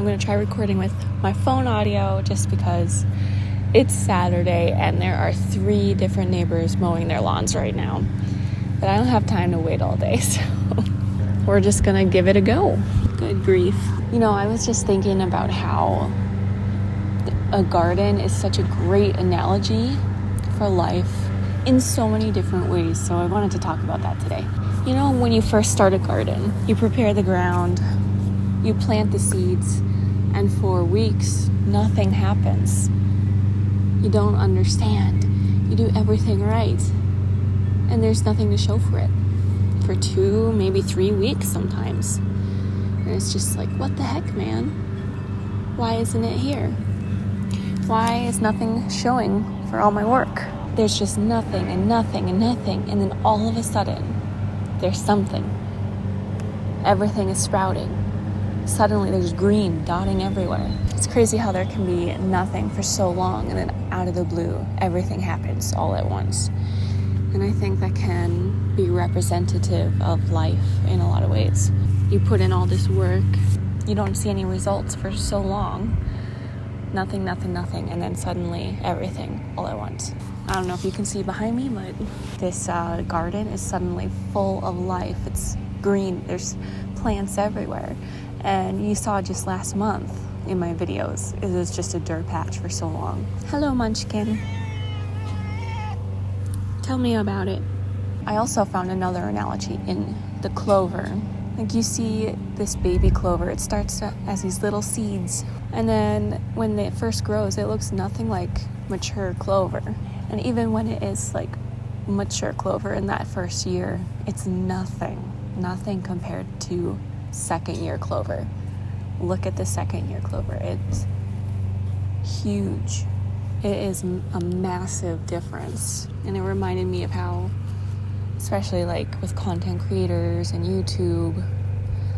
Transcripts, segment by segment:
going to try recording with my phone audio just because it's Saturday and there are 3 different neighbors mowing their lawns right now. But I don't have time to wait all day, so we're just going to give it a go. Good grief. You know, I was just thinking about how a garden is such a great analogy for life in so many different ways, so I wanted to talk about that today. You know, when you first start a garden, you prepare the ground, you plant the seeds, and for weeks, nothing happens. You don't understand. You do everything right, and there's nothing to show for it. For 2, maybe 3 weeks sometimes. And it's just like, what the heck, man? Why isn't it here? Why is nothing showing for all my work? There's just nothing and nothing and nothing, and then all of a sudden, there's something. Everything is sprouting. Suddenly there's green dotting everywhere. It's crazy how there can be nothing for so long and then out of the blue, everything happens all at once. And I think that can be representative of life in a lot of ways. You put in all this work, you don't see any results for so long. Nothing, and then suddenly everything all at once. I don't know if you can see behind me, but this garden is suddenly full of life. It's green, there's plants everywhere. And you saw just last month in my videos, it was just a dirt patch for so long. Hello, Munchkin. Tell me about it. I also found another analogy in the clover. Like you see this baby clover, it starts as these little seeds. And then when it first grows, it looks nothing like mature clover. And even when it is like mature clover in that first year, it's nothing compared to second year clover. Look at the second year clover. It's huge. It is a massive difference. And it reminded me of how, especially like with content creators and YouTube,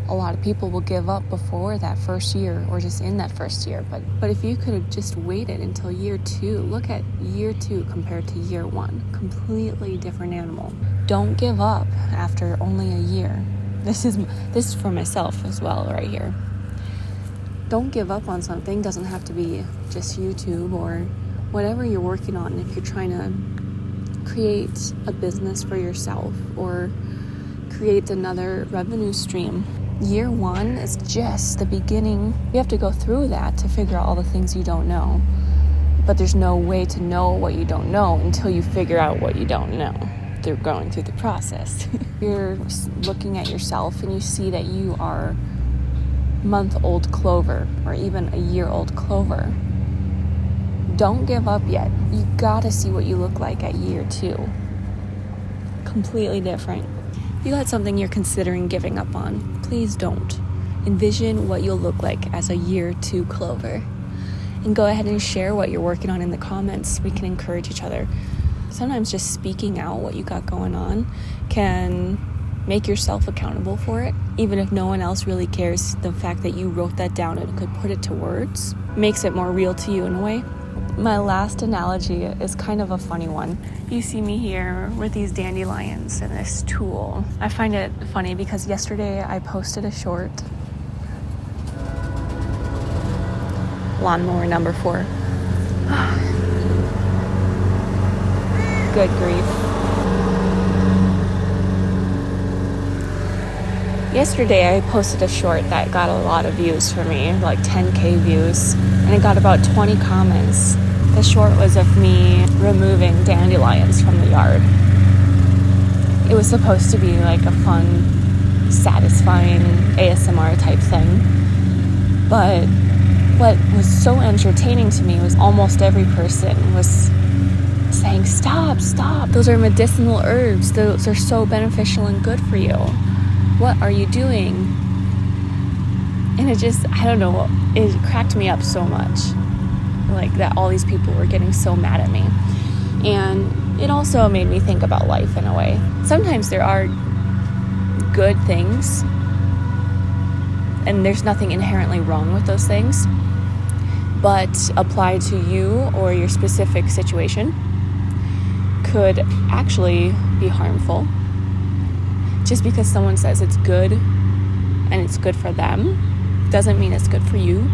a lot of people will give up before that first year or just in that first year. But if you could have just waited until year 2, look at year 2 compared to year 1. Completely different animal. Don't give up after only a year. This is for myself as well right here. Don't give up on something. Doesn't have to be just YouTube or whatever you're working on. If you're trying to create a business for yourself or create another revenue stream, year 1 is just the beginning. You have to go through that to figure out all the things you don't know. But there's no way to know what you don't know until you figure out what you don't know through going through the process. You're looking at yourself and you see that you are month-old clover or even a year-old clover. Don't give up yet. You gotta see what you look like at year 2. Completely different. If you got something you're considering giving up on, please don't. Envision what you'll look like as a year 2 clover. And go ahead and share what you're working on in the comments. We can encourage each other. Sometimes just speaking out what you got going on can make yourself accountable for it. Even if no one else really cares, the fact that you wrote that down and could put it to words makes it more real to you in a way. My last analogy is kind of a funny one. You see me here with these dandelions and this tool. I find it funny because yesterday I posted a short. Lawnmower number 4. Good grief. Yesterday I posted a short that got a lot of views for me, like 10K views, and it got about 20 comments. The short was of me removing dandelions from the yard. It was supposed to be like a fun, satisfying ASMR type thing. But what was so entertaining to me was almost every person was saying, stop, those are medicinal herbs, those are so beneficial and good for you. What are you doing? And it just, I don't know, it cracked me up so much. Like that all these people were getting so mad at me. And it also made me think about life in a way. Sometimes there are good things, and there's nothing inherently wrong with those things, but applied to you or your specific situation could actually be harmful. Just because someone says it's good and it's good for them doesn't mean it's good for you.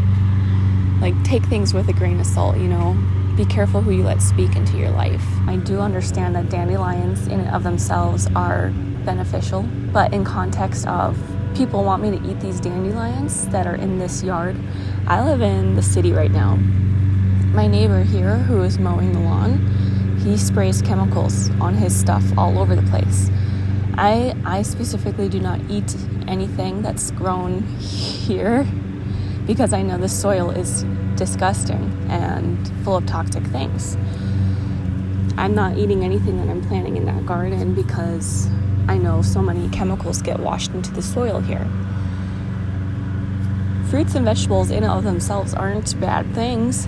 Like, take things with a grain of salt, you know. Be careful who you let speak into your life. I do understand that dandelions in and of themselves are beneficial, but in context of people want me to eat these dandelions that are in this yard. I live in the city right now. My neighbor here, who is mowing the lawn, he sprays chemicals on his stuff all over the place. I specifically do not eat anything that's grown here because I know the soil is disgusting and full of toxic things. I'm not eating anything that I'm planting in that garden because I know so many chemicals get washed into the soil here. Fruits and vegetables in and of themselves aren't bad things.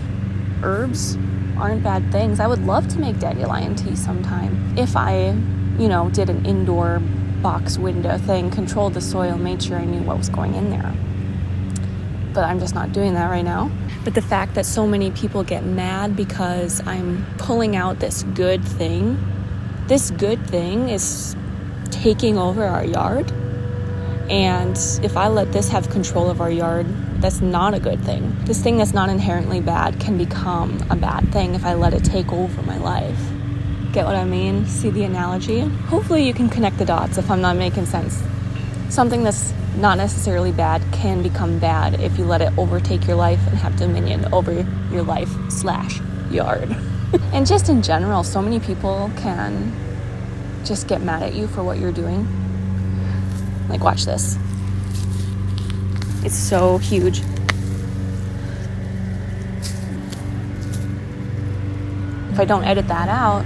Herbs aren't bad things. I would love to make dandelion tea sometime if I, did an indoor box window thing, controlled the soil, made sure I knew what was going in there. But I'm just not doing that right now. But the fact that so many people get mad because I'm pulling out this good thing is taking over our yard. And if I let this have control of our yard, that's not a good thing. This thing that's not inherently bad can become a bad thing if I let it take over my life. Get what I mean? See the analogy? Hopefully you can connect the dots if I'm not making sense. Something that's not necessarily bad can become bad if you let it overtake your life and have dominion over your life/yard. And just in general, so many people can just get mad at you for what you're doing. Like, watch this. It's so huge. If I don't edit that out,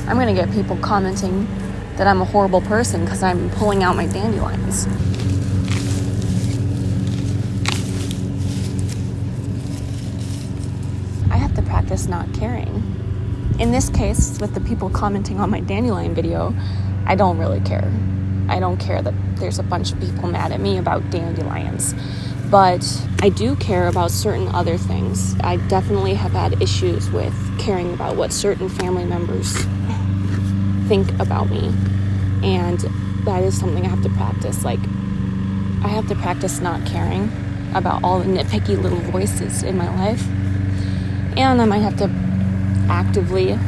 I'm going to get people commenting that I'm a horrible person because I'm pulling out my dandelions. I have to practice not caring. In this case, with the people commenting on my dandelion video, I don't really care. I don't care that there's a bunch of people mad at me about dandelions. But I do care about certain other things. I definitely have had issues with caring about what certain family members think about me. And that is something I have to practice. Like, I have to practice not caring about all the nitpicky little voices in my life. And I might have to actively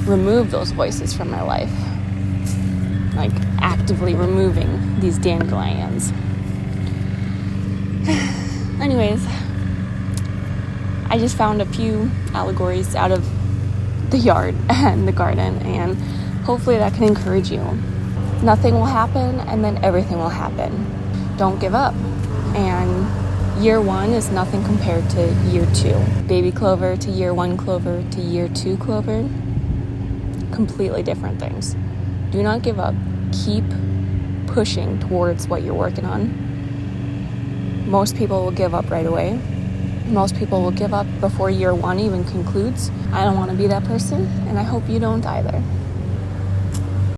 remove those voices from my life. Like, actively removing these dandelions. Anyways, I just found a few allegories out of the yard and the garden, and hopefully that can encourage you. Nothing will happen, and then everything will happen. Don't give up. And year one is nothing compared to year two. Baby clover to year one clover to year two clover, completely different things. Do not give up. Keep pushing towards what you're working on. Most people will give up right away. Most people will give up before year one even concludes. I don't want to be that person, and I hope you don't either.